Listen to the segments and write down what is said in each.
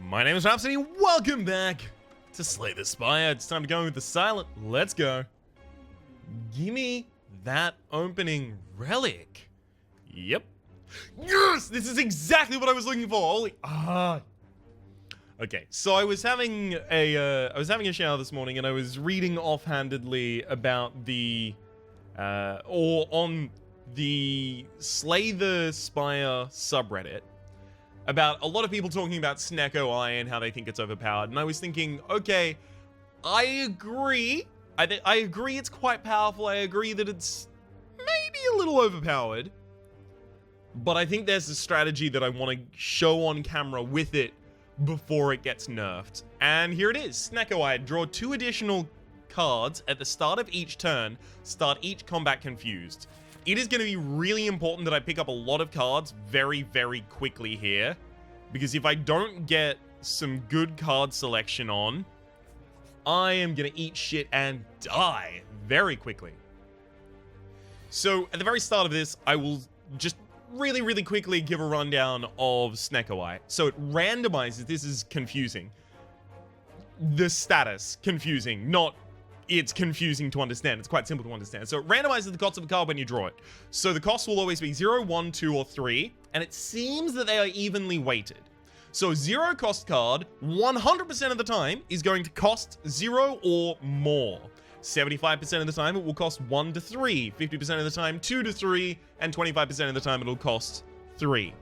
My name is Rhapsody, welcome back to Slay the Spire. It's time to go with the silent. Let's go. Gimme that opening relic. Yep. Yes! This is exactly what I was looking for. Holy Okay, so I was having a shower this morning and I was reading offhandedly about the on the Slay the Spire subreddit about a lot of people talking about Snecko Eye and how they think it's overpowered, and I was thinking, okay, I agree. I agree it's quite powerful. I agree that it's maybe a little overpowered, but I think there's a strategy that I want to show on camera with it before it gets nerfed. And here it is. Snecko Eye. Draw 2 additional cards at the start of each turn. Start each combat confused. It is going to be really important that I pick up a lot of cards very, very quickly here, because if I don't get some good card selection on, I am going to eat shit and die very quickly. So at the very start of this, I will just really, really quickly give a rundown of Snecko Eye. So it randomizes, this is confusing. The status, confusing, not it's confusing to understand. It's quite simple to understand. So it randomizes the cost of a card when you draw it. So the cost will always be 0, 1, 2, or 3, and it seems that they are evenly weighted. So a 0 cost card, 100% of the time, is going to cost 0 or more. 75% of the time, it will cost 1 to 3. 50% of the time, 2 to 3. And 25% of the time, it'll cost 3.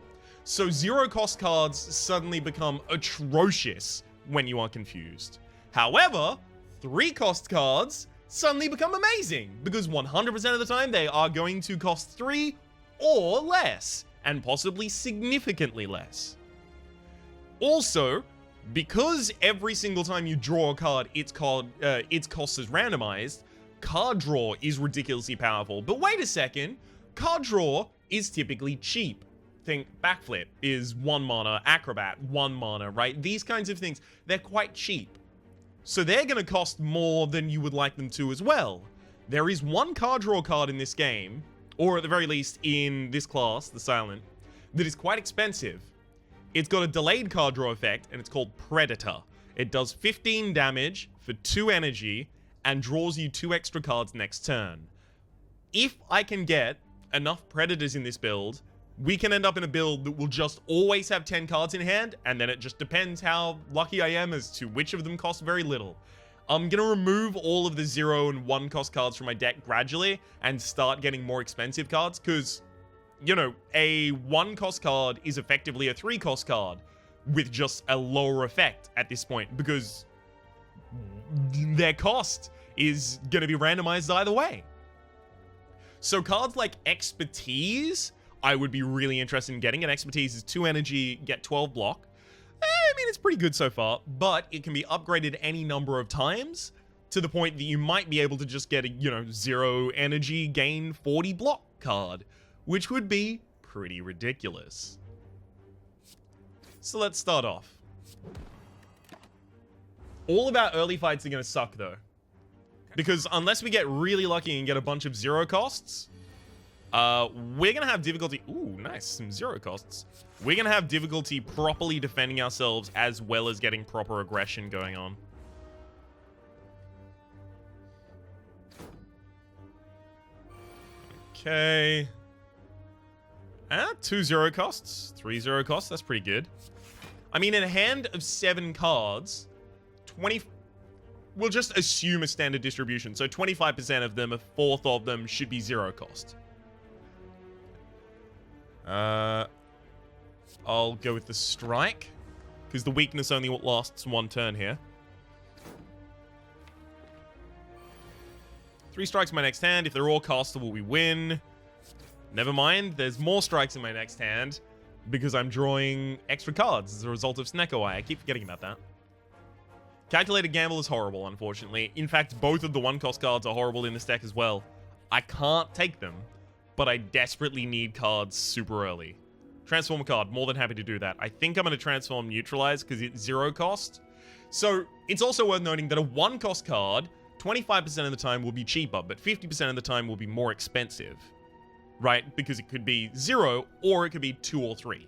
So 0 cost cards suddenly become atrocious when you are confused. However, 3 cost cards suddenly become amazing, because 100% of the time they are going to cost 3 or less, and possibly significantly less. Also, because every single time you draw a card, its cost is randomized, card draw is ridiculously powerful. But wait a second, card draw is typically cheap. Think Backflip is 1 mana, Acrobat 1 mana, right? These kinds of things, they're quite cheap. So they're going to cost more than you would like them to as well. There is one card draw card in this game, or at the very least in this class, the Silent, that is quite expensive. It's got a delayed card draw effect, and it's called Predator. It does 15 damage for 2 energy, and draws you 2 extra cards next turn. If I can get enough Predators in this build, we can end up in a build that will just always have 10 cards in hand, and then it just depends how lucky I am as to which of them cost very little. I'm going to remove all of the 0 and 1 cost cards from my deck gradually and start getting more expensive cards, because, you know, a 1 cost card is effectively a 3 cost card with just a lower effect at this point, because their cost is going to be randomized either way. So cards like Expertise, I would be really interested in getting. And Expertise is 2 energy, get 12 block. I mean, it's pretty good so far, but it can be upgraded any number of times to the point that you might be able to just get a, 0 energy, gain 40 block card, which would be pretty ridiculous. So let's start off. All of our early fights are going to suck, though, because unless we get really lucky and get a bunch of 0 costs, we're gonna have difficulty. Ooh, nice, some 0 costs. We're gonna have difficulty properly defending ourselves as well as getting proper aggression going on. Okay. 2 0 costs, 3 0 costs. That's pretty good. I mean, in a hand of 7 cards, 20. We'll just assume a standard distribution. So 25% of them, a fourth of them, should be 0 cost. I'll go with the strike, because the weakness only lasts 1 turn here. 3 strikes in my next hand. If they're all castable, we win. Never mind, there's more strikes in my next hand, because I'm drawing extra cards as a result of Snecko Eye. I keep forgetting about that. Calculated Gamble is horrible, unfortunately. In fact, both of the 1 cost cards are horrible in this deck as well. I can't take them, but I desperately need cards super early. Transform a card, more than happy to do that. I think I'm going to transform Neutralize because it's 0 cost. So it's also worth noting that a 1 cost card, 25% of the time will be cheaper, but 50% of the time will be more expensive, right? Because it could be 0 or it could be 2 or 3.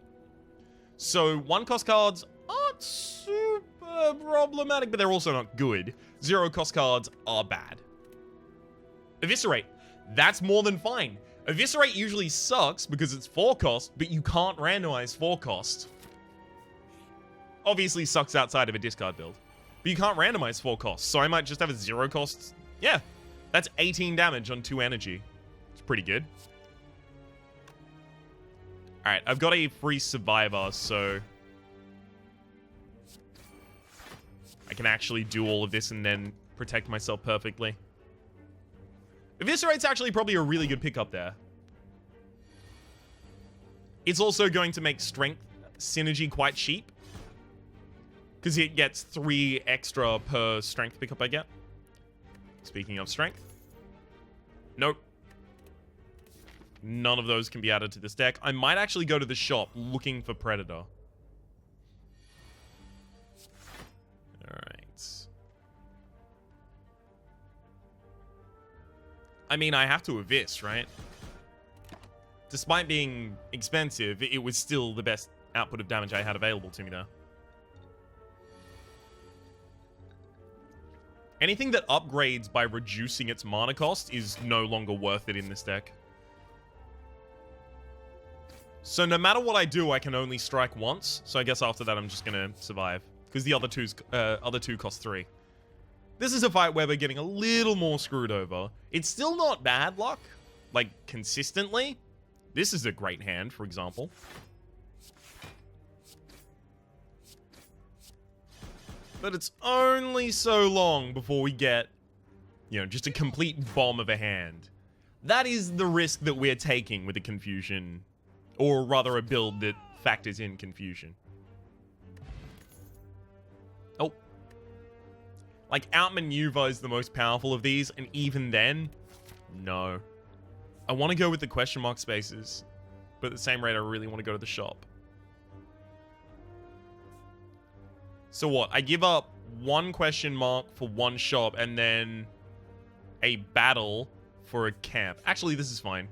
So 1 cost cards are not super problematic, but they're also not good. Zero cost cards are bad. Eviscerate. That's more than fine. Eviscerate usually sucks because it's 4 cost, but you can't randomize 4 cost. Obviously sucks outside of a discard build. But you can't randomize 4 costs, so I might just have a 0 cost. Yeah, that's 18 damage on 2 energy. It's pretty good. Alright, I've got a free survivor, so I can actually do all of this and then protect myself perfectly. Eviscerate's actually probably a really good pickup there. It's also going to make strength synergy quite cheap, because it gets 3 extra per strength pickup I get. Speaking of strength. Nope. None of those can be added to this deck. I might actually go to the shop looking for Predator. Alright. I mean, I have to Avis, right? Despite being expensive, it was still the best output of damage I had available to me there. Anything that upgrades by reducing its mana cost is no longer worth it in this deck. So no matter what I do, I can only strike once. So I guess after that, I'm just gonna survive. Because the other two cost 3. This is a fight where we're getting a little more screwed over. It's still not bad luck. Like, consistently. This is a great hand, for example. But it's only so long before we get, you know, just a complete bomb of a hand. That is the risk that we're taking with a Confusion. Or rather, a build that factors in Confusion. Oh. Like, Outmaneuver is the most powerful of these, and even then, no. I want to go with the question mark spaces, but at the same rate, I really want to go to the shop. So what? I give up 1 question mark for 1 shop, and then a battle for a camp. Actually, this is fine.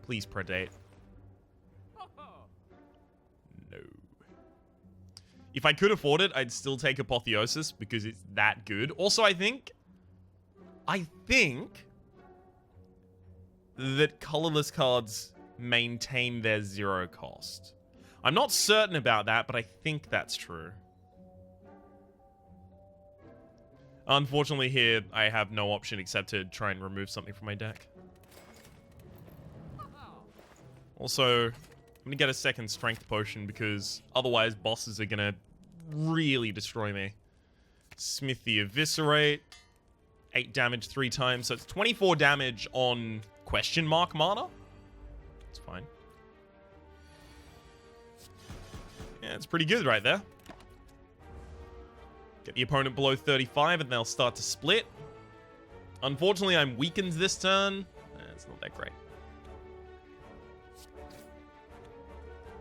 Please predate. No. If I could afford it, I'd still take Apotheosis because it's that good. Also, I think that colorless cards maintain their 0 cost. I'm not certain about that, but I think that's true. Unfortunately here, I have no option except to try and remove something from my deck. Also, I'm gonna get a second strength potion because otherwise bosses are gonna really destroy me. Smithy Eviscerate. 8 damage 3 times, so it's 24 damage on question mark mana. It's fine. Yeah, it's pretty good right there. Get the opponent below 35 and they'll start to split. Unfortunately, I'm weakened this turn. It's not that great.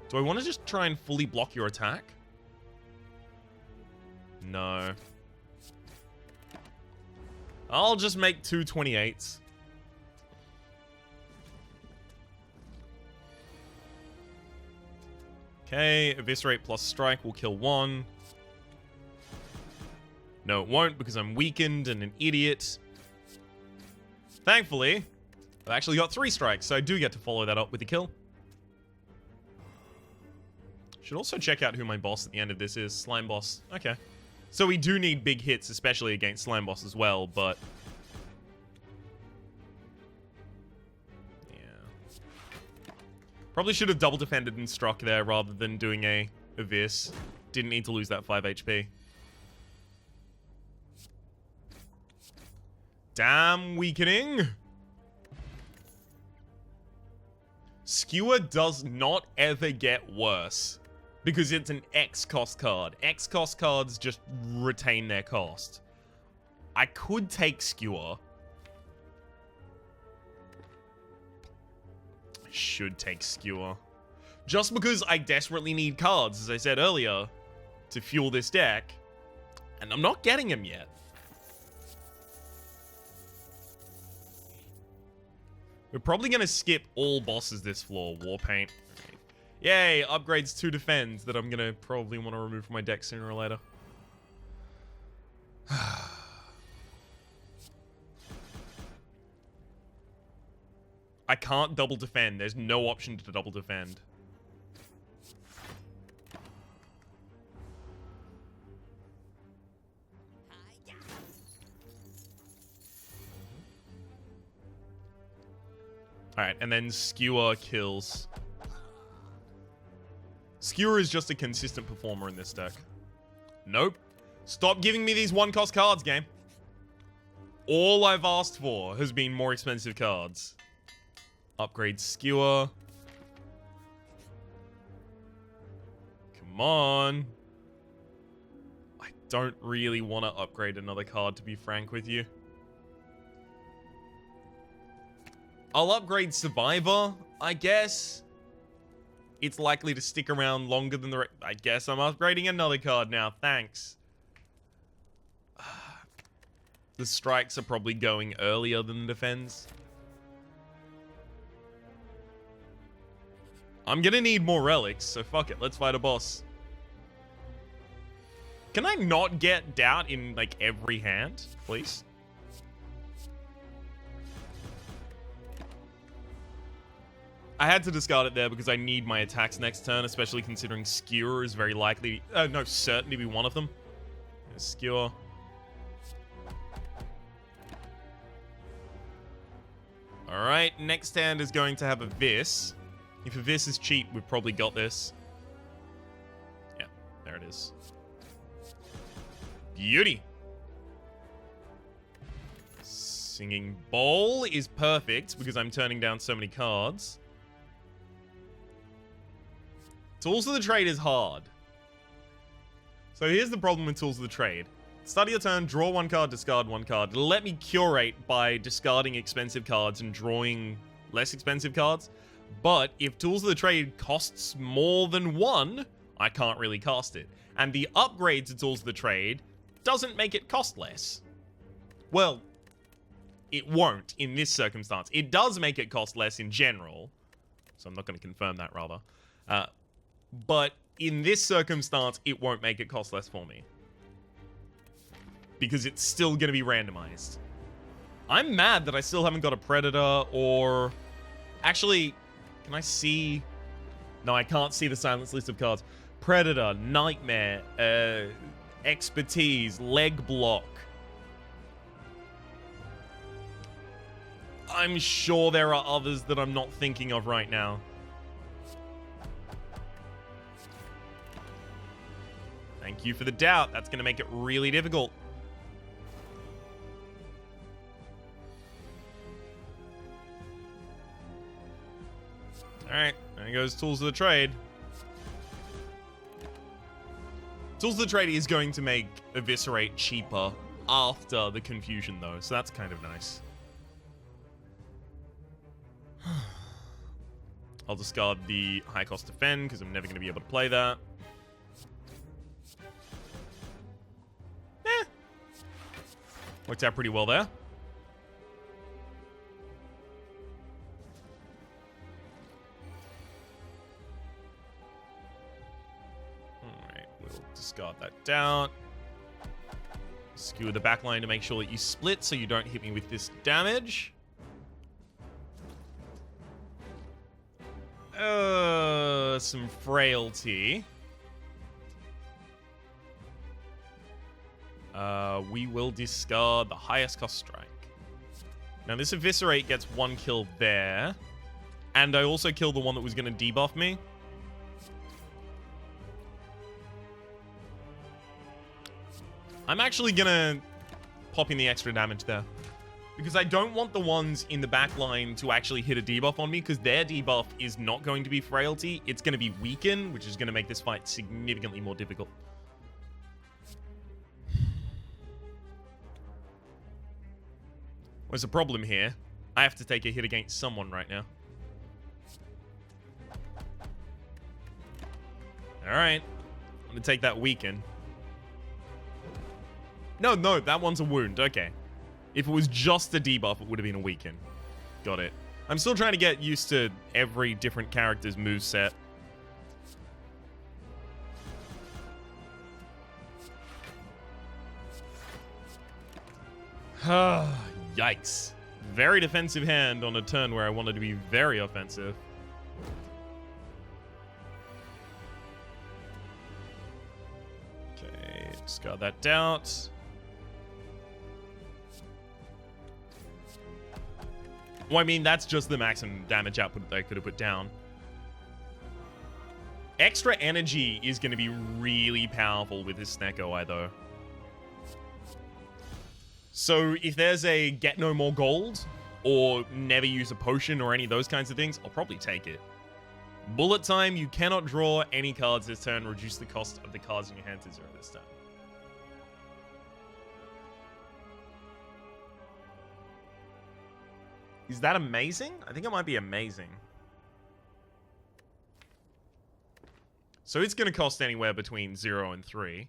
Do I want to just try and fully block your attack? No. I'll just make 2 28s. Okay, Eviscerate plus Strike will kill 1. No, it won't because I'm weakened and an idiot. Thankfully, I've actually got 3 strikes, so I do get to follow that up with a kill. Should also check out who my boss at the end of this is. Slime boss. Okay. So we do need big hits, especially against Slime boss as well, but... yeah. Probably should have double defended and struck there rather than doing a Avis. Didn't need to lose that 5 HP. Damn weakening. Skewer does not ever get worse because it's an X cost card. X cost cards just retain their cost. I could take Skewer. I should take Skewer. Just because I desperately need cards, as I said earlier, to fuel this deck. And I'm not getting them yet. We're probably going to skip all bosses this floor. Warpaint. Yay, upgrades to defend that I'm gonna probably want to remove from my deck sooner or later. I can't double defend. There's no option to double defend. Alright, and then Skewer kills. Skewer is just a consistent performer in this deck. Nope. Stop giving me these one-cost cards, game. All I've asked for has been more expensive cards. Upgrade Skewer. Come on. I don't really want to upgrade another card, to be frank with you. I'll upgrade Survivor, I guess. It's likely to stick around longer than the I guess I'm upgrading another card now. Thanks. The strikes are probably going earlier than the defends. I'm gonna need more relics, so fuck it. Let's fight a boss. Can I not get doubt in, like, every hand, please? I had to discard it there because I need my attacks next turn, especially considering Skewer is very likely... no, certain to be one of them. Skewer. Alright, next hand is going to have a Vis. If a Vis is cheap, we've probably got this. Yeah, there it is. Beauty! Singing Bowl is perfect because I'm turning down so many cards. Tools of the Trade is hard. So here's the problem with Tools of the Trade. Start of your turn, draw one card, discard one card. Let me curate by discarding expensive cards and drawing less expensive cards. But if Tools of the Trade costs more than one, I can't really cast it. And the upgrade to Tools of the Trade doesn't make it cost less. Well, it won't in this circumstance. It does make it cost less in general. So I'm not going to confirm that, rather. But in this circumstance, it won't make it cost less for me. Because it's still going to be randomized. I'm mad that I still haven't got a Predator or... Actually, can I see... No, I can't see the silence list of cards. Predator, Nightmare, Expertise, Leg Block. I'm sure there are others that I'm not thinking of right now. Thank you for the doubt. That's going to make it really difficult. Alright, there goes Tools of the Trade. Tools of the Trade is going to make Eviscerate cheaper after the confusion, though, so that's kind of nice. I'll discard the high cost defend, because I'm never going to be able to play that. Worked out pretty well there. Alright, we'll discard that down. Skewer the backline to make sure that you split so you don't hit me with this damage. Some frailty. We will discard the highest cost strike. Now this Eviscerate gets one kill there. And I also killed the one that was going to debuff me. I'm actually going to pop in the extra damage there. Because I don't want the ones in the back line to actually hit a debuff on me, because their debuff is not going to be frailty. It's going to be weaken, which is going to make this fight significantly more difficult. What's the problem here? I have to take a hit against someone right now. Alright. I'm going to take that weaken. No, that one's a wound. Okay. If it was just a debuff, it would have been a weaken. Got it. I'm still trying to get used to every different character's moveset. Yikes. Very defensive hand on a turn where I wanted to be very offensive. Okay, discard that doubt. Well, I mean, that's just the maximum damage output that I could have put down. Extra energy is going to be really powerful with this Snecko Eye, though. So if there's a get no more gold, or never use a potion, or any of those kinds of things, I'll probably take it. Bullet time, you cannot draw any cards this turn. Reduce the cost of the cards in your hand to 0 this turn. Is that amazing? I think it might be amazing. So it's going to cost anywhere between 0 and 3.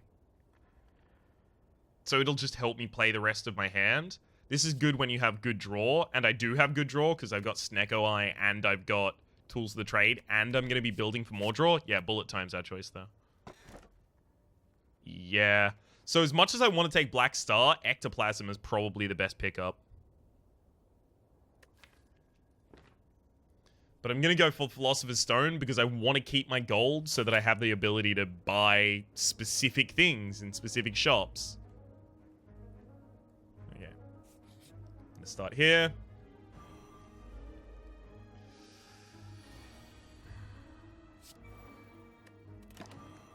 So it'll just help me play the rest of my hand. This is good when you have good draw, and I do have good draw because I've got Snecko Eye and I've got Tools of the Trade, and I'm going to be building for more draw. Yeah, bullet time's our choice, though. Yeah. So as much as I want to take Black Star, Ectoplasm is probably the best pickup. But I'm going to go for Philosopher's Stone because I want to keep my gold so that I have the ability to buy specific things in specific shops. Okay. I'm going to start here.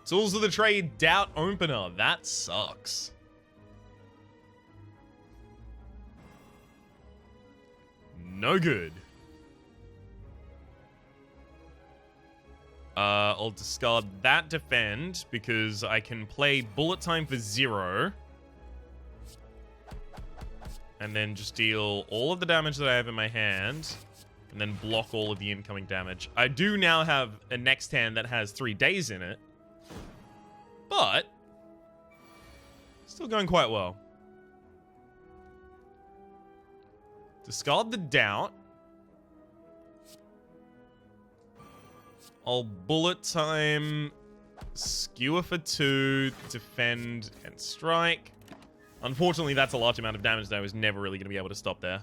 Tools of the Trade, Doubt Opener. That sucks. No good. I'll discard that defend because I can play bullet time for 0. And then just deal all of the damage that I have in my hand. And then block all of the incoming damage. I do now have a next hand that has 3 days in it. But still going quite well. Discard the doubt. I'll bullet time, skewer for 2, defend, and strike. Unfortunately, that's a large amount of damage that I was never really going to be able to stop there.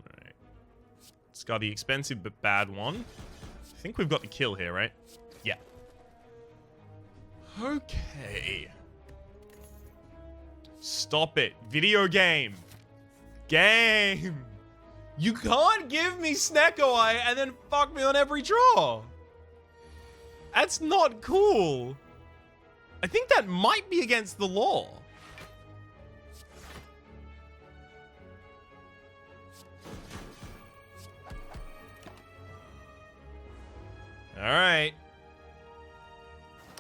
Alright. Discard the expensive but bad one. I think we've got the kill here, right? Yeah. Okay. Stop it. Video game. Game. You can't give me Snecko Eye and then fuck me on every draw. That's not cool. I think that might be against the law. Alright.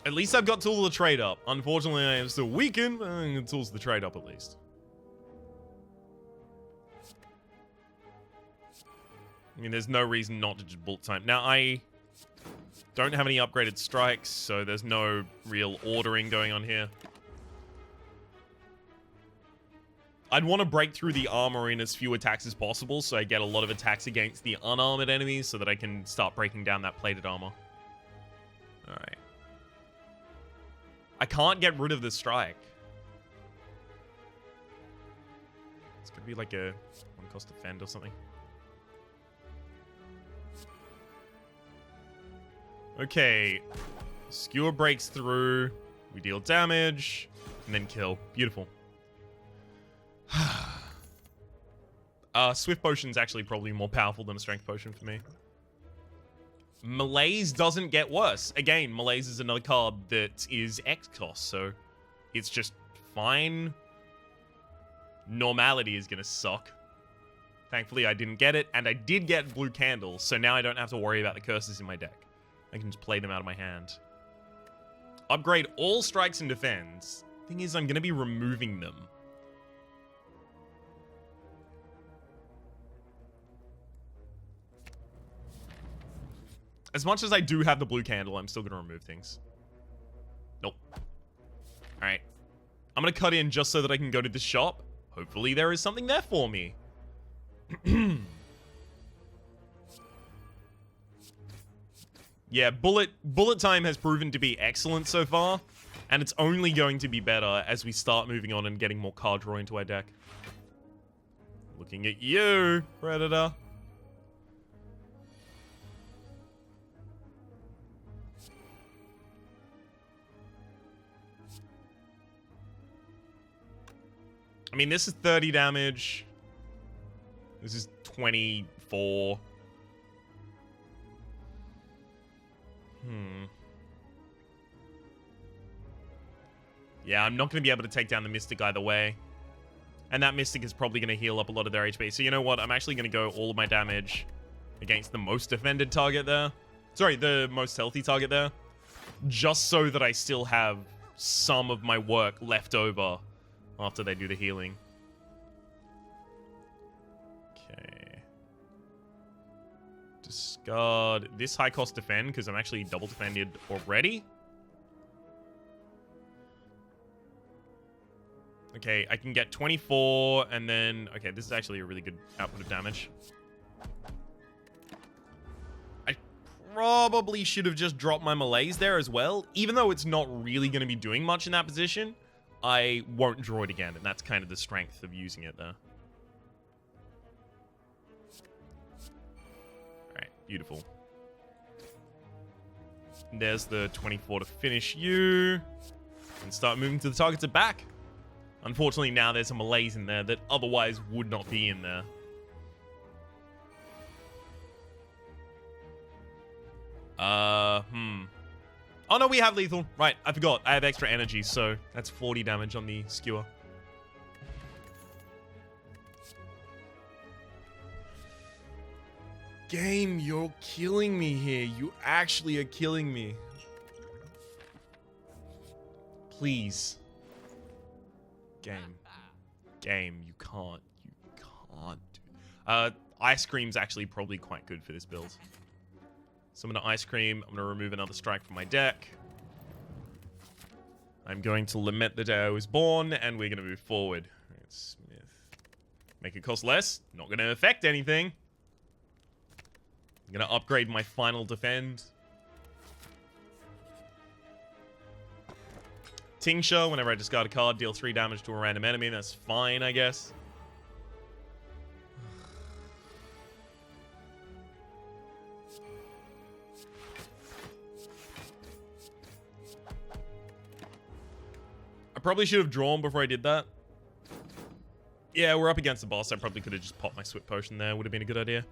At least I've got Tools of the Trade up. Unfortunately, I am still weakened, but I'm going to Tools of the Trade up at least. I mean, there's no reason not to just bullet time. Now, I don't have any upgraded strikes, so there's no real ordering going on here. I'd want to break through the armor in as few attacks as possible, so I get a lot of attacks against the unarmored enemies, so that I can start breaking down that plated armor. Alright. I can't get rid of the strike. It's gonna be like a one-cost defend or something. Okay. Skewer breaks through. We deal damage. And then kill. Beautiful. Swift Potion's actually probably more powerful than a Strength Potion for me. Malaise doesn't get worse. Again, Malaise is another card that is X cost, so it's just fine. Normality is gonna suck. Thankfully, I didn't get it, and I did get Blue Candle, so now I don't have to worry about the curses in my deck. I can just play them out of my hand. Upgrade all strikes and defends. Thing is, I'm gonna be removing them. As much as I do have the Blue Candle, I'm still going to remove things. Nope. Alright. I'm going to cut in just so that I can go to the shop. Hopefully there is something there for me. Yeah, bullet time has proven to be excellent so far, and it's only going to be better as we start moving on and getting more card draw into our deck. Looking at you, Predator. I mean, this is 30 damage. This is 24. Yeah, I'm not going to be able to take down the Mystic either way. And that Mystic is probably going to heal up a lot of their HP. So you know what? I'm actually going to go all of my damage against the most defended target there. Sorry, the most healthy target there. Just so that I still have some of my work left over after they do the healing. Okay. Discard this high cost defend because I'm actually double defended already. Okay, I can get 24 and then... Okay, this is actually a really good output of damage. I probably should have just dropped my melees there as well. Even though it's not really going to be doing much in that position, I won't draw it again, and that's kind of the strength of using it there. Alright, beautiful. And there's the 24 to finish you. And start moving to the targets at back. Unfortunately, now there's some melees in there that otherwise would not be in there. Oh, no, we have lethal. Right, I forgot. I have extra energy, so that's 40 damage on the skewer. Game, you're killing me here. You actually are killing me. Please. Game, you can't do... Ice Cream's actually probably quite good for this build. So I'm going to Ice Cream. I'm going to remove another strike from my deck. I'm going to lament the day I was born, and we're going to move forward. Right, Smith. Make it cost less. Not going to affect anything. I'm going to upgrade my final defend. Tincture, whenever I discard a card, deal 3 damage to a random enemy. That's fine, I guess. I probably should have drawn before I did that. Yeah, we're up against the boss. I probably could have just popped my Swift Potion there. Would have been a good idea.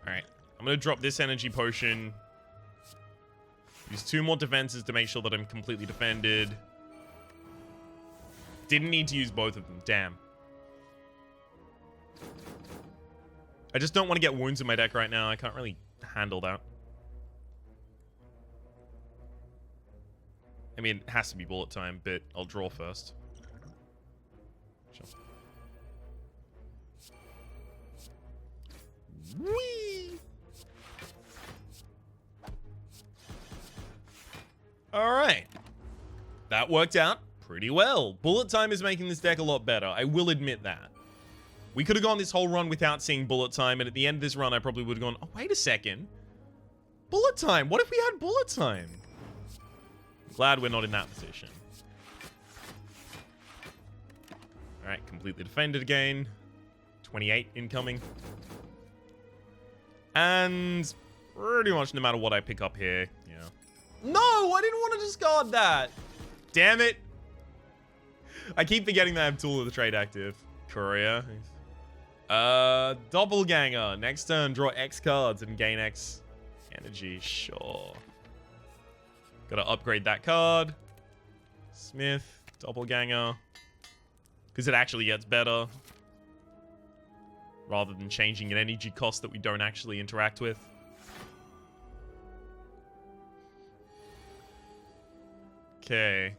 Alright. I'm going to drop this energy potion. Use 2 more defenses to make sure that I'm completely defended. Didn't need to use both of them. Damn. I just don't want to get wounds in my deck right now. I can't really handle that. I mean, it has to be bullet time, but I'll draw first. Sure. Whee! Alright. That worked out pretty well. Bullet time is making this deck a lot better. I will admit that. We could have gone this whole run without seeing bullet time, and at the end of this run, I probably would have gone, oh, wait a second. Bullet time. What if we had bullet time? I'm glad we're not in that position. Alright, completely defended again. 28 incoming. And pretty much no matter what I pick up here, yeah. No, I didn't want to discard that. Damn it. I keep forgetting that I have Tool of the Trade active. Courier. Doppelganger. Next turn, draw X cards and gain X energy. Sure. Gotta upgrade that card. Smith. Doppelganger. Because it actually gets better. Rather than changing an energy cost that we don't actually interact with. Okay.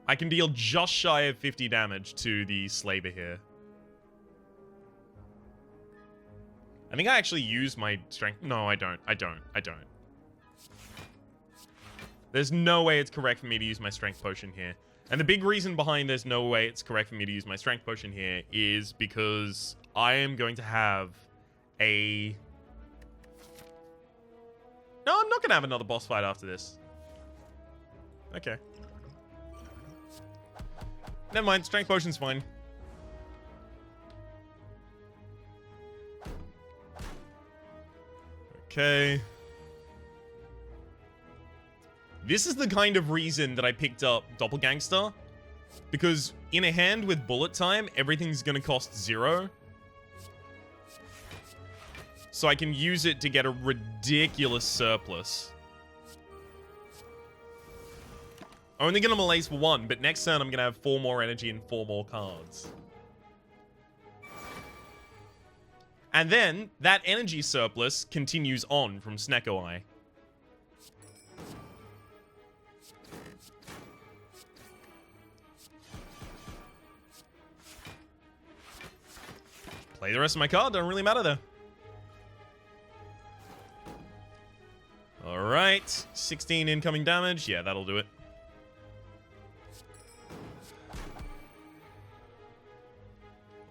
I can deal just shy of 50 damage to the Slaver here. I think I actually use my strength. No, I don't. I don't. There's no way it's correct for me to use my strength potion here. And the big reason behind there's no way it's correct for me to use my strength potion here is because I am going to have a... No, I'm not going to have another boss fight after this. Okay. Never mind, strength potion's fine. Okay. This is the kind of reason that I picked up Doppelgangster. Because in a hand with bullet time, everything's gonna cost 0. So I can use it to get a ridiculous surplus. Only gonna malaise for 1, but next turn I'm gonna have 4 more energy and 4 more cards. And then, that energy surplus continues on from Snecko Eye. Play the rest of my card, don't really matter though. Alright, 16 incoming damage. Yeah, that'll do it.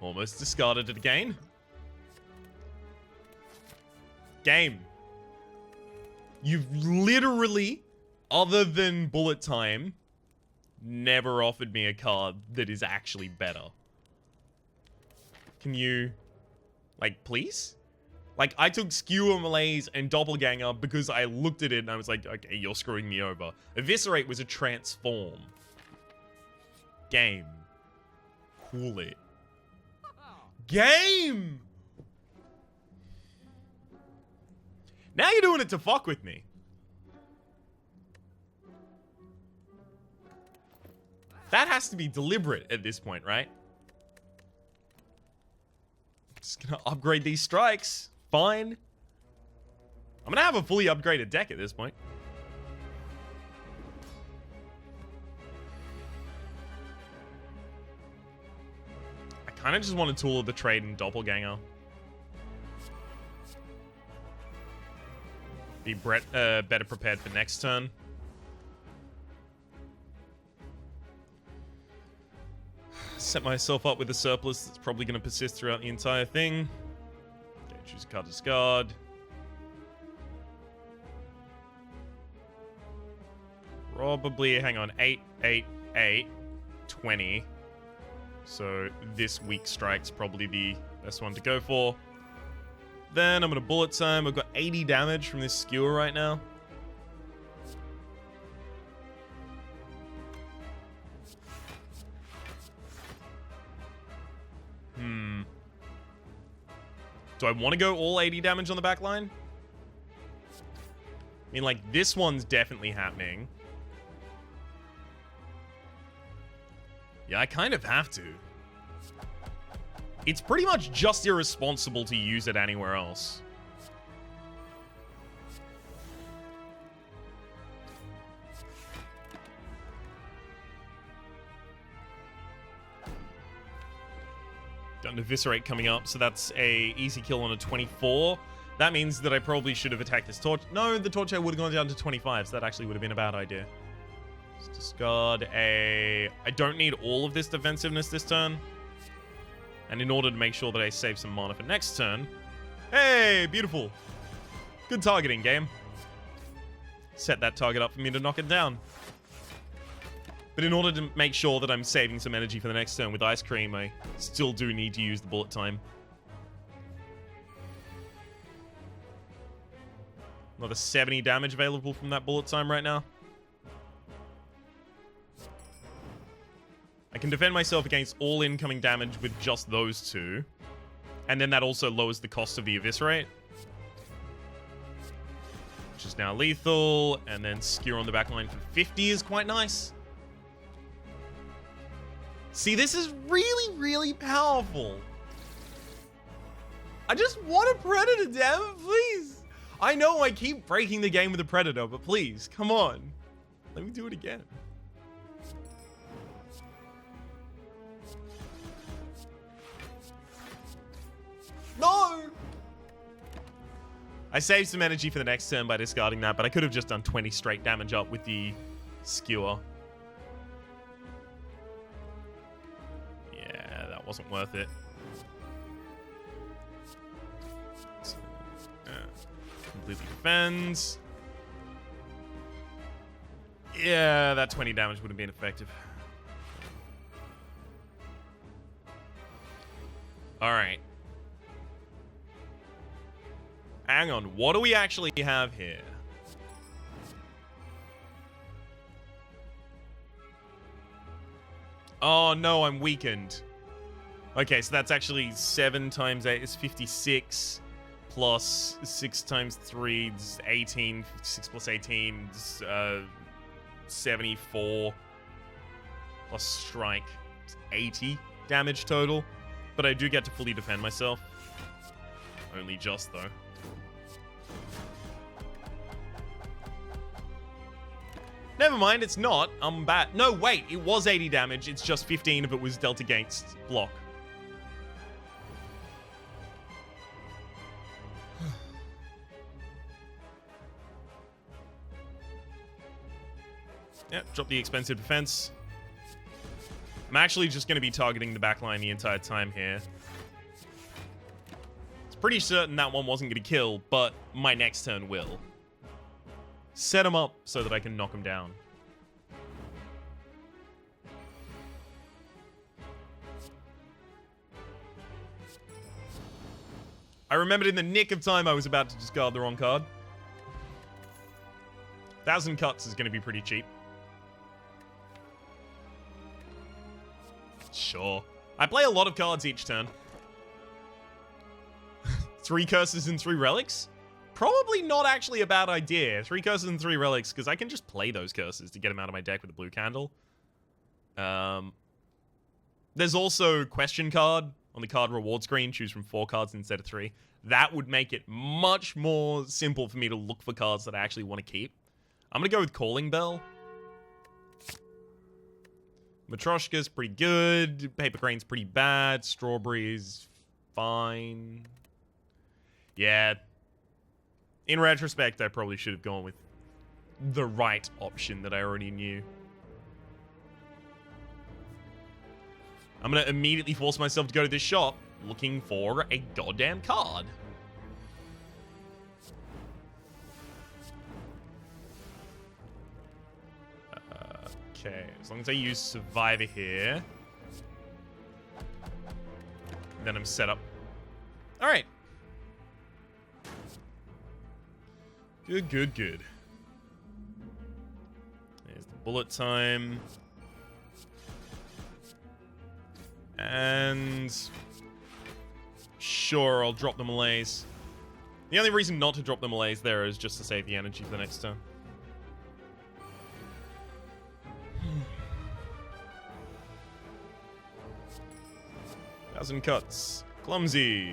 Almost discarded it again. Game. You've literally, other than bullet time, never offered me a card that is actually better. Can you, like, please? Like, I took Skewer, Malaise, and Doppelganger because I looked at it and I was like, okay, you're screwing me over. Eviscerate was a transform. Game. Cool it. Game! Now you're doing it to fuck with me. That has to be deliberate at this point, right? Just gonna upgrade these strikes. Fine. I'm gonna have a fully upgraded deck at this point. I kind of just want a Tool of the Trade and Doppelganger. Be better prepared for next turn. Set myself up with a surplus that's probably going to persist throughout the entire thing. Okay, choose a card to discard. Probably, hang on, 8, 8, 8, 20. So this weak strike's probably the best one to go for. Then I'm going to bullet time. I've got 80 damage from this skewer right now. Do I want to go all 80 damage on the back line? I mean, like, this one's definitely happening. Yeah, I kind of have to. It's pretty much just irresponsible to use it anywhere else. Got an Eviscerate coming up, so that's a easy kill on a 24. That means that I probably should have attacked this torch. No, the torch would have gone down to 25, so that actually would have been a bad idea. Let's discard a... I don't need all of this defensiveness this turn. And in order to make sure that I save some mana for next turn... Hey, beautiful. Good targeting, game. Set that target up for me to knock it down. But in order to make sure that I'm saving some energy for the next turn with Ice Cream, I still do need to use the bullet time. Another 70 damage available from that bullet time right now. I can defend myself against all incoming damage with just those two. And then that also lowers the cost of the Eviscerate. Which is now lethal. And then Skewer on the back line for 50 is quite nice. See, this is really, really powerful. I just want a Predator, damn it, please. I know I keep breaking the game with a Predator, but please, come on. Let me do it again. No! I saved some energy for the next turn by discarding that, but I could have just done 20 straight damage up with the skewer. Yeah, that wasn't worth it. So, completely defends. Yeah, that 20 damage would have been effective. Alright. Hang on, what do we actually have here? Oh no, I'm weakened. Okay, so that's actually 7 times 8 is 56. Plus 6 times 3 is 18. 6 plus 18 is 74. Plus strike, it's 80 damage total. But I do get to fully defend myself. Only just, though. Never mind, it's not. I'm bad. No, wait, it was 80 damage. It's just 15 if it was dealt against block. Yep, drop the expensive defense. I'm actually just going to be targeting the backline the entire time here. It's pretty certain that one wasn't going to kill, but my next turn will. Set him up so that I can knock him down. I remembered in the nick of time I was about to discard the wrong card. 1,000 cuts is going to be pretty cheap. Sure. I play a lot of cards each turn. 3 curses and 3 relics? Probably not actually a bad idea. 3 curses and 3 relics, because I can just play those curses to get them out of my deck with a blue candle. There's also question card on the card reward screen. Choose from 4 cards instead of 3. That would make it much more simple for me to look for cards that I actually want to keep. I'm going to go with Calling Bell. Matryoshka's pretty good. Paper Crane's pretty bad. Strawberry's fine. Yeah. In retrospect, I probably should have gone with the right option that I already knew. I'm going to immediately force myself to go to this shop looking for a goddamn card. Okay, as long as I use Survivor here, then I'm set up. All right. Good, good, good. There's the bullet time. And sure, I'll drop the Malaise. The only reason not to drop the Malaise there is just to save the energy for the next turn. Thousand cuts. Clumsy.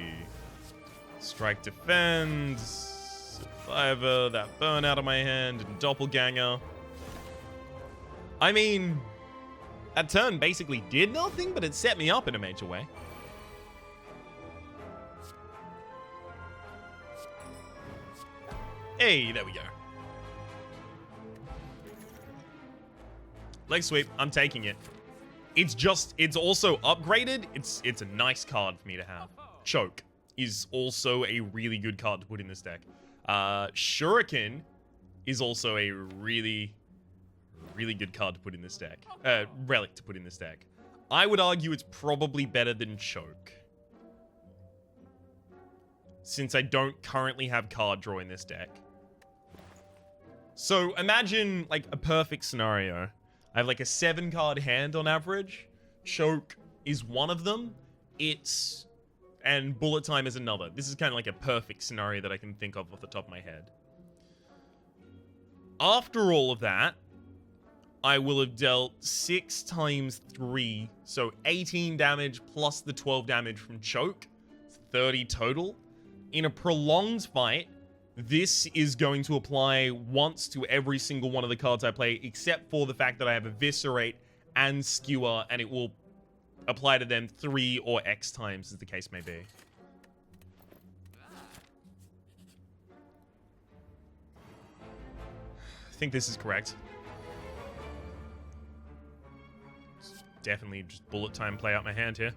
Strike defend. Survivor. That burn out of my hand. And Doppelganger. I mean, that turn basically did nothing, but it set me up in a major way. Hey, there we go. Leg sweep. I'm taking it. It's also upgraded. It's a nice card for me to have. Choke is also a really good card to put in this deck. Shuriken is also a really good card to put in this deck. Relic to put in this deck. I would argue it's probably better than Choke, since I don't currently have card draw in this deck. So imagine like a perfect scenario. I have like a 7-card hand on average. Choke is one of them. And Bullet Time is another. This is kind of like a perfect scenario that I can think of off the top of my head. After all of that, I will have dealt 6 times 3, so 18 damage plus the 12 damage from Choke. 30 total. In a prolonged fight, this is going to apply once to every single one of the cards I play, except for the fact that I have Eviscerate and Skewer, and it will apply to them 3 or X times, as the case may be. think this is correct. Definitely just bullet time play out my hand here.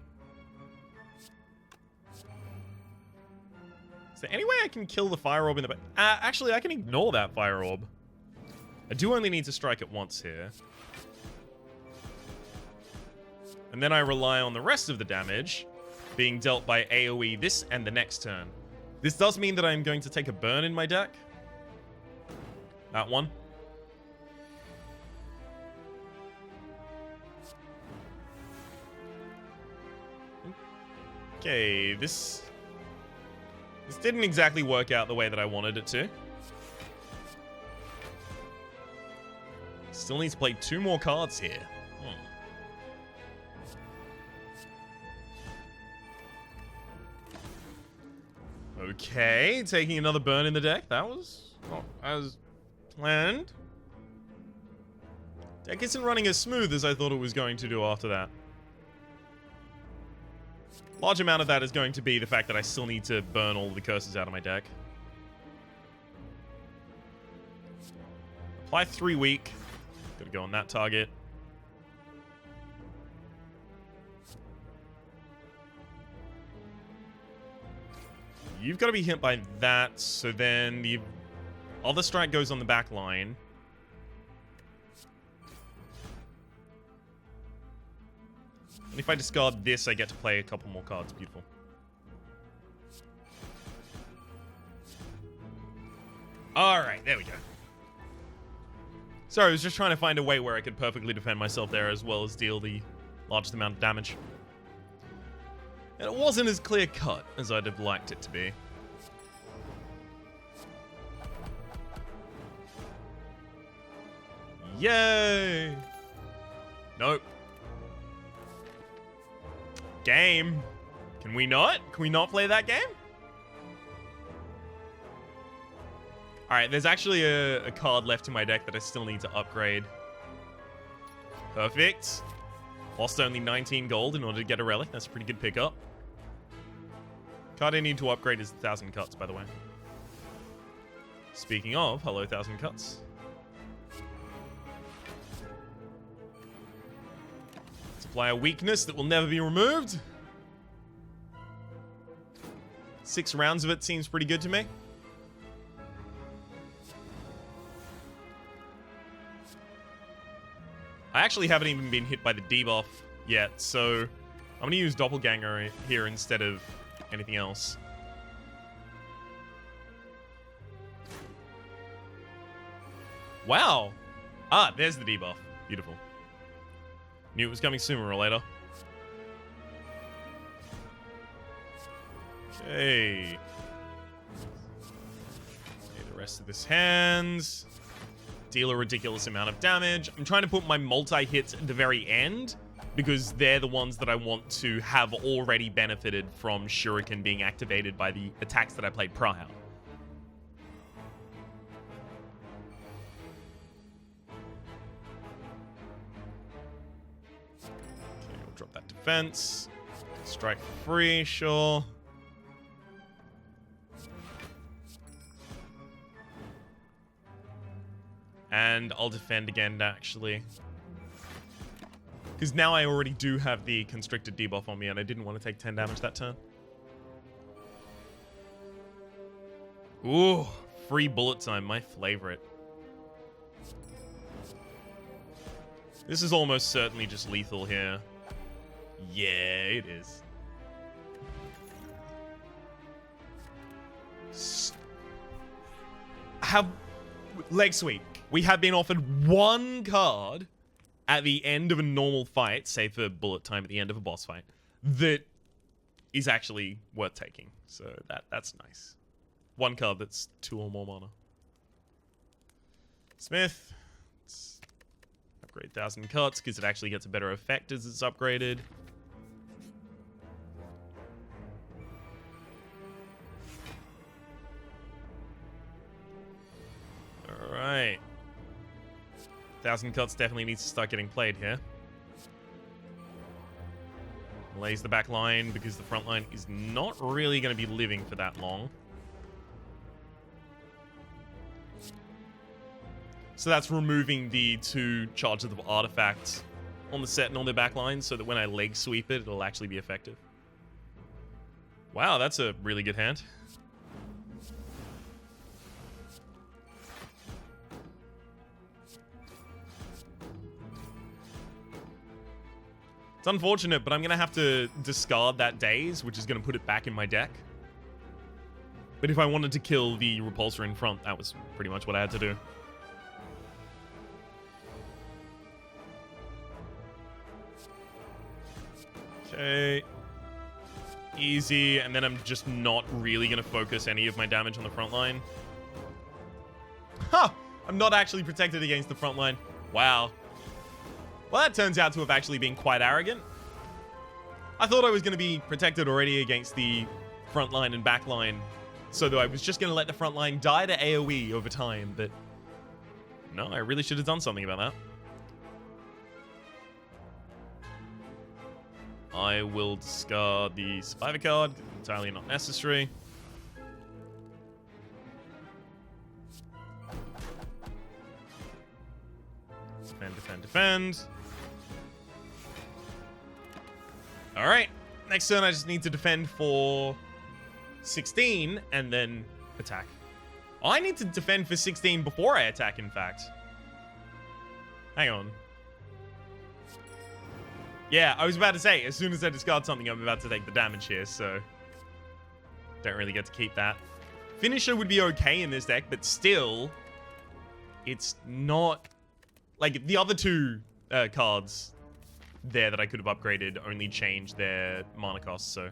Is there any way I can kill the fire orb in the back? Actually, I can ignore that fire orb. I do only need to strike it once here. And then I rely on the rest of the damage being dealt by AoE this and the next turn. This does mean that I'm going to take a burn in my deck. That one. Okay, this didn't exactly work out the way that I wanted it to. Still need to play 2 more cards here. Okay, taking another burn in the deck. That was not as planned. Deck isn't running as smooth as I thought it was going to do after that. Large amount of that is going to be the fact that I still need to burn all the curses out of my deck. Apply 3 weak. Gotta go on that target. You've got to be hit by that, so then the other strike goes on the back line. And if I discard this, I get to play a couple more cards. Beautiful. Alright, there we go. Sorry, I was just trying to find a way where I could perfectly defend myself there as well as deal the largest amount of damage. And it wasn't as clear-cut as I'd have liked it to be. Yay! Nope. Game. Can we not? Can we not play that game? Alright, there's actually a card left in my deck that I still need to upgrade. Perfect. Lost only 19 gold in order to get a relic. That's a pretty good pickup. Card I need to upgrade is 1,000 Cuts, by the way. Speaking of, hello 1,000 Cuts. Supply a weakness that will never be removed. 6 rounds of it seems pretty good to me. I actually haven't even been hit by the debuff yet, so I'm going to use Doppelganger here instead of anything else. Wow. Ah, there's the debuff. Beautiful. Knew it was coming sooner or later. Okay. Play the rest of this hand. Deal a ridiculous amount of damage. I'm trying to put my multi-hits at the very end because they're the ones that I want to have already benefited from Shuriken being activated by the attacks that I played prior. Okay, we'll drop that defense. Strike for free, sure. And I'll defend again, actually. Because now I already do have the constricted debuff on me, and I didn't want to take 10 damage that turn. Ooh, free bullet time, my favorite. This is almost certainly just lethal here. Yeah, it is. Leg sweep. We have been offered 1 card at the end of a normal fight, say for bullet time at the end of a boss fight, that is actually worth taking. So that's nice. 1 card that's 2 or more mana. Smith. Let's upgrade 1,000 Cuts because it actually gets a better effect as it's upgraded. Alright. 1,000 Cuts definitely needs to start getting played here. Lays the back line because the front line is not really going to be living for that long. So that's removing the 2 charges of artifacts on the set and on their back lines so that when I leg sweep it, it'll actually be effective. Wow, that's a really good hand. It's unfortunate, but I'm going to have to discard that Daze, which is going to put it back in my deck. But if I wanted to kill the Repulsor in front, that was pretty much what I had to do. Okay. Easy, and then I'm just not really going to focus any of my damage on the front line. Huh! I'm not actually protected against the front line. Wow. Well, that turns out to have actually been quite arrogant. I thought I was going to be protected already against the front line and back line, so that I was just going to let the front line die to AoE over time, but no, I really should have done something about that. I will discard the Survivor card, entirely not necessary. Defend, defend, defend. Alright, next turn I just need to defend for 16 and then attack. I need to defend for 16 before I attack, in fact. Hang on. Yeah, I was about to say, as soon as I discard something, I'm about to take the damage here, so don't really get to keep that. Finisher would be okay in this deck, but still, it's not... Like, the other 2 cards there that I could have upgraded only change their mana cost, so it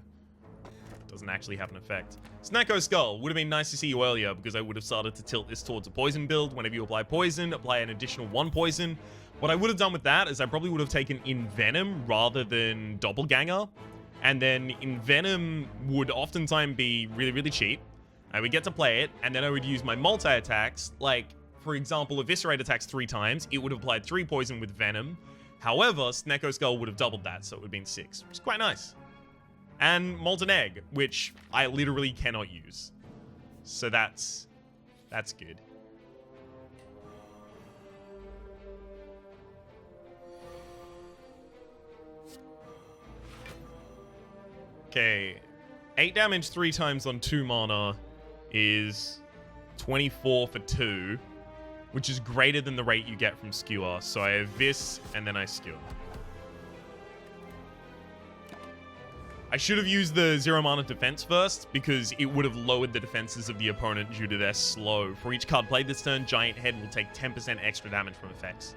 doesn't actually have an effect. Snecko Skull would have been nice to see you earlier because I would have started to tilt this towards a poison build. Whenever you apply poison, apply an additional 1 poison. What I would have done with that is I probably would have taken Envenom rather than Doppelganger, and then Envenom would oftentimes be really, really cheap. I would get to play it, and then I would use my multi-attacks, like, for example, Eviscerate attacks 3 times, it would have applied 3 poison with Venom. However, Snecko Skull would have doubled that, so it would have been 6, which is quite nice. And Molten Egg, which I literally cannot use. So that's good. Okay, 8 damage 3 times on 2 mana is 24 for 2. Which is greater than the rate you get from Skewer. So I have this, and then I Skewer. I should have used the 0 mana defense first, because it would have lowered the defenses of the opponent due to their slow. For each card played this turn, Giant Head will take 10% extra damage from effects.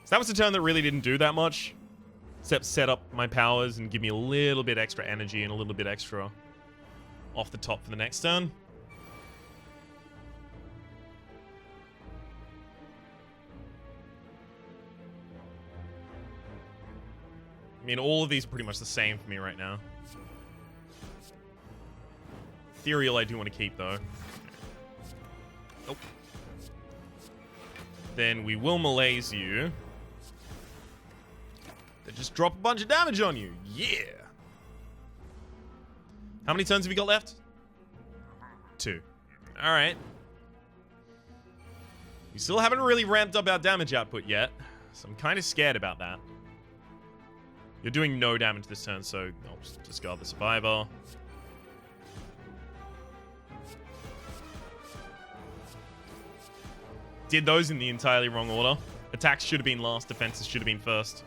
So that was a turn that really didn't do that much. Except set up my powers and give me a little bit extra energy and a little bit extra off the top for the next turn. I mean, all of these are pretty much the same for me right now. Ethereal I do want to keep, though. Nope. Then we will malaise you. Just drop a bunch of damage on you. Yeah. How many turns have you got left? 2. All right. We still haven't really ramped up our damage output yet, so I'm kind of scared about that. You're doing no damage this turn, so I'll just discard the Survivor. Did those in the entirely wrong order. Attacks should have been last, defenses should have been first.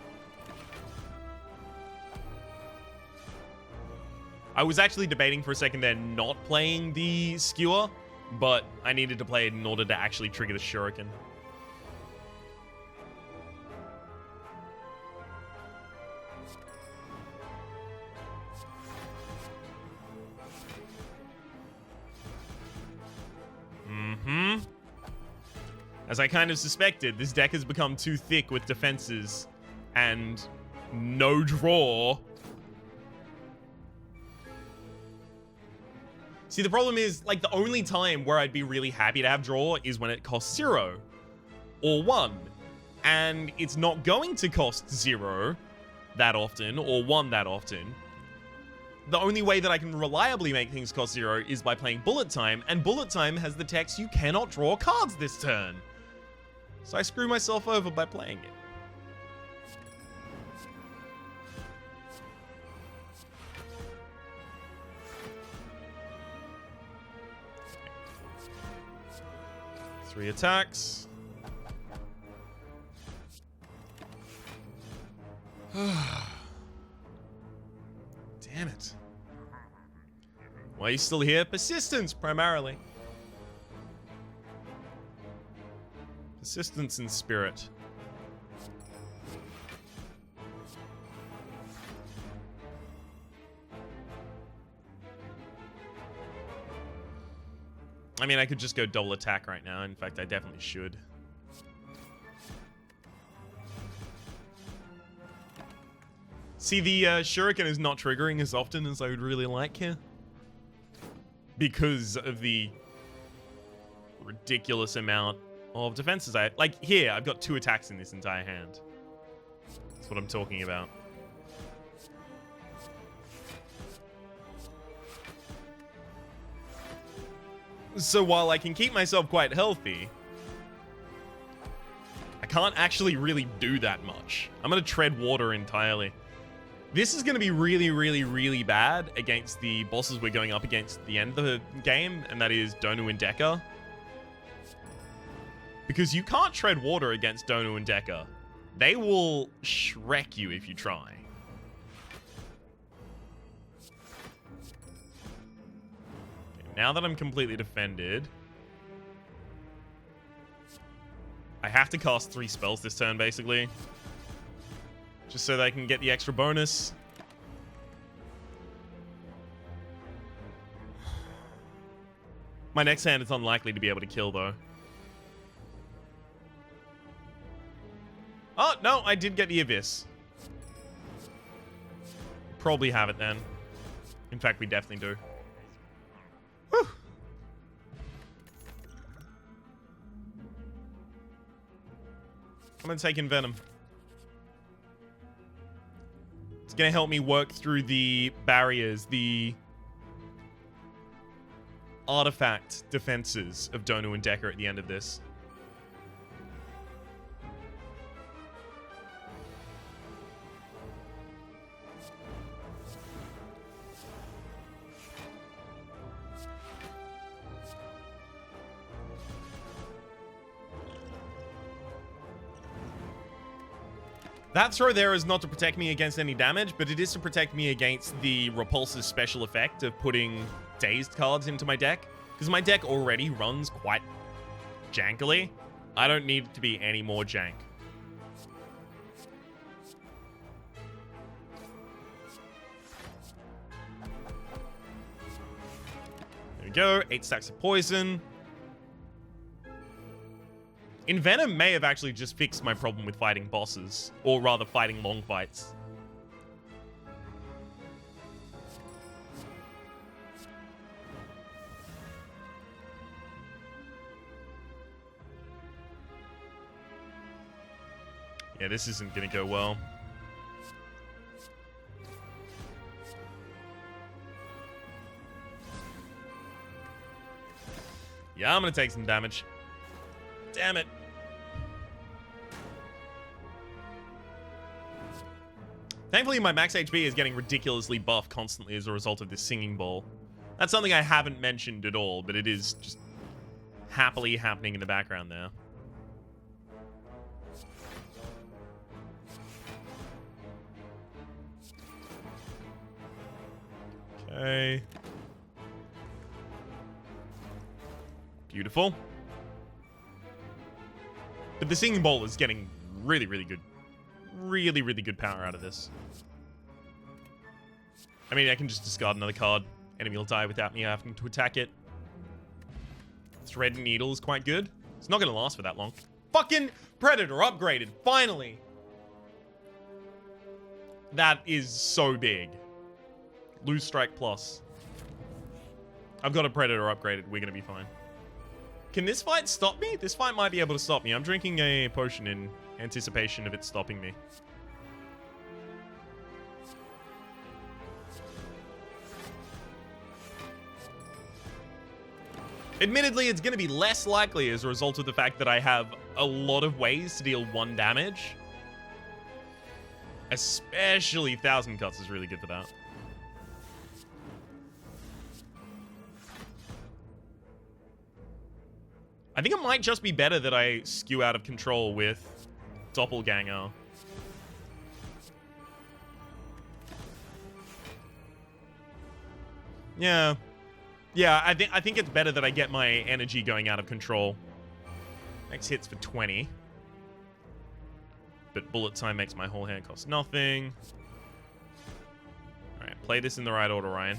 I was actually debating for a second there not playing the Skewer, but I needed to play it in order to actually trigger the Shuriken. As I kind of suspected, this deck has become too thick with defenses and no draw. See, the problem is, like, the only time where I'd be really happy to have draw is when it costs 0 or 1. And it's not going to cost 0 that often or 1 that often. the only way that I can reliably make things cost 0 is by playing Bullet Time, and Bullet Time has the text, you cannot draw cards this turn. So I screw myself over by playing it. Three attacks. Damn it. Why are you still here? Persistence, primarily. Persistence and spirit. I mean, I could just go double attack right now. In fact, I definitely should. See, the shuriken is not triggering as often as I would really like here. Because of the ridiculous amount of defenses I... Like, here, I've got 2 attacks in this entire hand. That's what I'm talking about. So while I can keep myself quite healthy, I can't actually really do that much. I'm going to tread water entirely. This is going to be really, really, really bad against the bosses we're going up against at the end of the game, and that is Donu and Decker. Because you can't tread water against Donu and Decker. They will Shrek you if you try. Okay, now that I'm completely defended, I have to cast 3 spells this turn, basically. Just so that I can get the extra bonus. My next hand is unlikely to be able to kill, though. Oh, no, I did get the Abyss. Probably have it then. In fact, we definitely do. Whew. I'm going to take in Venom. It's going to help me work through the barriers, the artifact defenses of Donu and Decker at the end of this. That throw there is not to protect me against any damage, but it is to protect me against the Repulse's special effect of putting dazed cards into my deck. Because my deck already runs quite jankily. I don't need it to be any more jank. There we go. 8 stacks of poison. Envenom may have actually just fixed my problem with fighting bosses, or rather fighting long fights. Yeah, this isn't gonna go well. Yeah, I'm gonna take some damage. Damn it. Thankfully, my max HP is getting ridiculously buffed constantly as a result of this singing bowl. That's something I haven't mentioned at all, but it is just happily happening in the background there. Okay. Beautiful. But the singing bowl is getting really, really good. Really, really good power out of this. I mean, I can just discard another card. Enemy will die without me having to attack it. Thread and Needle is quite good. It's not going to last for that long. Fucking Predator upgraded, finally. That is so big. Lose Strike Plus. I've got a Predator upgraded. We're going to be fine. Can this fight stop me? This fight might be able to stop me. I'm drinking a potion in anticipation of it stopping me. Admittedly, it's going to be less likely as a result of the fact that I have a lot of ways to deal 1 damage. Especially 1,000 cuts is really good for that. I think it might just be better that I skew out of control with Doppelganger. Yeah. Yeah, I think it's better that I get my energy going out of control. Next hits for 20. But bullet time makes my whole hand cost nothing. Alright, play this in the right order, Ryan.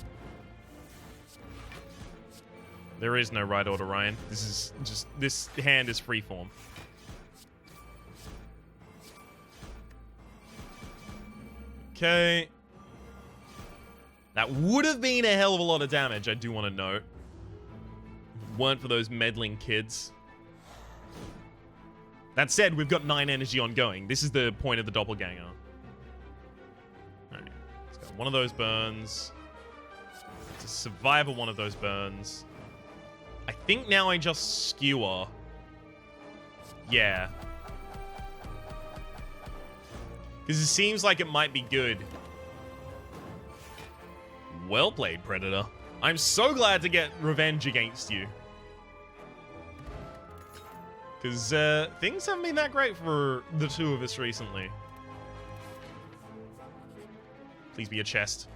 There is no right order, Ryan. This hand is freeform. Okay. That would have been a hell of a lot of damage, I do want to note. If it weren't for those meddling kids. That said, we've got 9 energy ongoing. This is the point of the Doppelganger. Alright, let's go. One of those burns. To survive one of those burns. I think now I just skewer. Yeah. Because it seems like it might be good. Well played, Predator. I'm so glad to get revenge against you. Because things haven't been that great for the two of us recently. Please be a chest.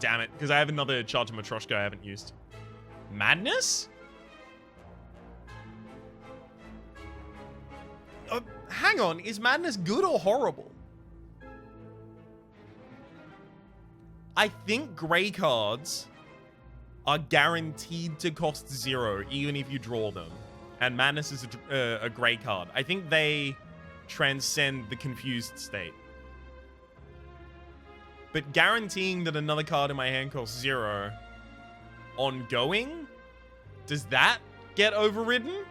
Damn it, because I have another charge of Matryoshka I haven't used. Madness? Hang on, is Madness good or horrible? I think grey cards are guaranteed to cost 0, even if you draw them. And Madness is a grey card. I think they transcend the confused state. But guaranteeing that another card in my hand costs 0 ongoing, does that get overridden?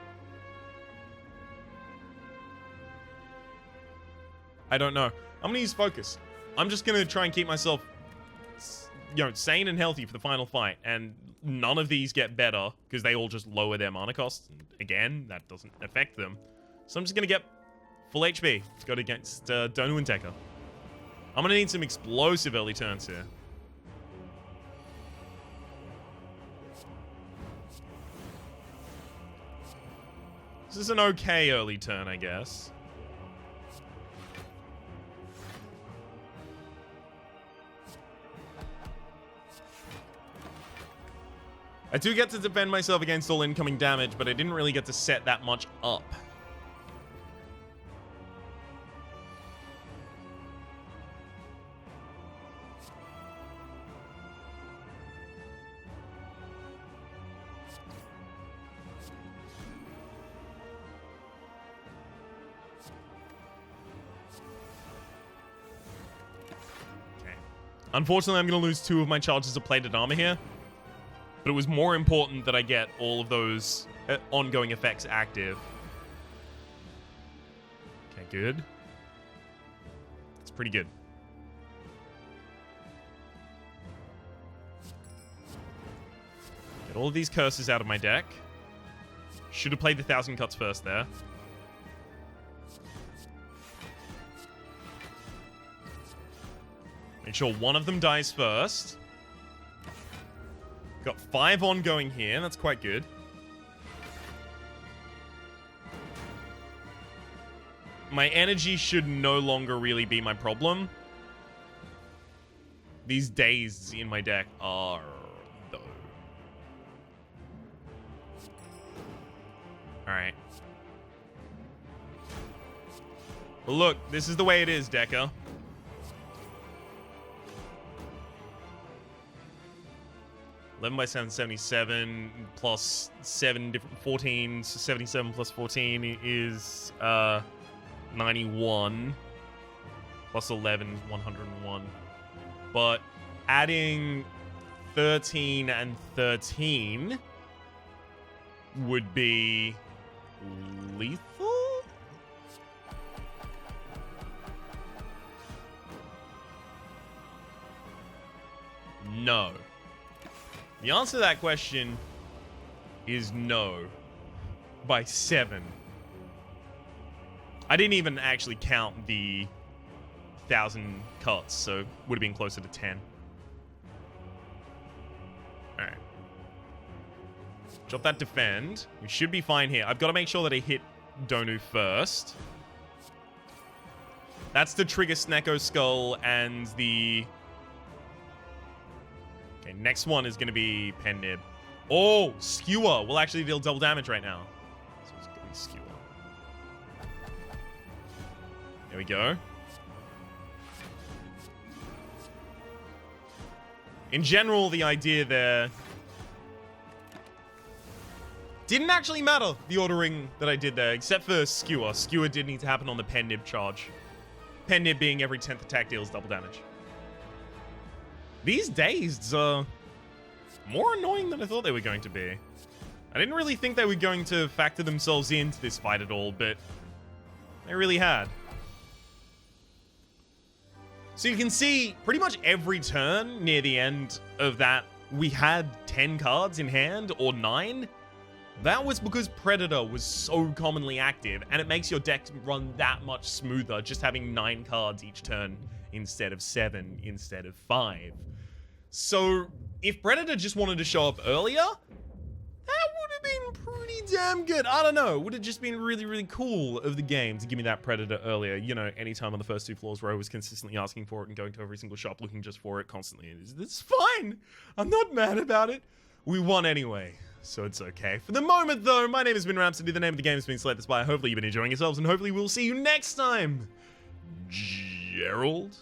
I don't know. I'm gonna use focus. I'm just gonna try and keep myself, sane and healthy for the final fight, and none of these get better because they all just lower their mana cost. And again, that doesn't affect them. So I'm just gonna get full HP to go against Donu and Tekka. I'm gonna need some explosive early turns here. This is an okay early turn, I guess. I do get to defend myself against all incoming damage, but I didn't really get to set that much up. Okay. Unfortunately, I'm going to lose 2 of my charges of plated armor here. But it was more important that I get all of those ongoing effects active. Okay, good. It's pretty good. Get all of these curses out of my deck. Should have played the 1,000 cuts first there. Make sure one of them dies first. Got 5 ongoing here. That's quite good. My energy should no longer really be my problem. These days in my deck are, though. Alright. Well, look, this is the way it is, Decker. 11 by 7, 77 plus 7 different 14. So 77 plus 14 is 91 plus 11 is 101. But adding 13 and 13 would be lethal? No. The answer to that question is no. By 7. I didn't even actually count the 1,000 cuts, so would have been closer to 10. Alright. Drop that defend. We should be fine here. I've got to make sure that I hit Donu first. That's to trigger Snecko Skull and the... Okay, next one is going to be Pen Nib. Oh, Skewer will actually deal double damage right now. So it's going to be Skewer. There we go. In general, the idea there didn't actually matter, the ordering that I did there, except for Skewer. Skewer did need to happen on the Pen Nib charge. Pen Nib being every 10th attack deals double damage. These dazeds are more annoying than I thought they were going to be. I didn't really think they were going to factor themselves into this fight at all, but they really had. So you can see pretty much every turn near the end of that, we had 10 cards in hand, or 9. That was because Predator was so commonly active, and it makes your deck run that much smoother just having 9 cards each turn instead of 7, instead of 5. So if Predator just wanted to show up earlier, that would have been pretty damn good. I don't know. It would have just been really, really cool of the game to give me that Predator earlier. You know, anytime on the first 2 floors where I was consistently asking for it and going to every single shop looking just for it constantly. It's fine. I'm not mad about it. We won anyway, so it's okay. For the moment, though, my name has been Rhapsody. The name of the game has been Slay the Spire. Hopefully you've been enjoying yourselves, and hopefully we'll see you next time. Geraldine?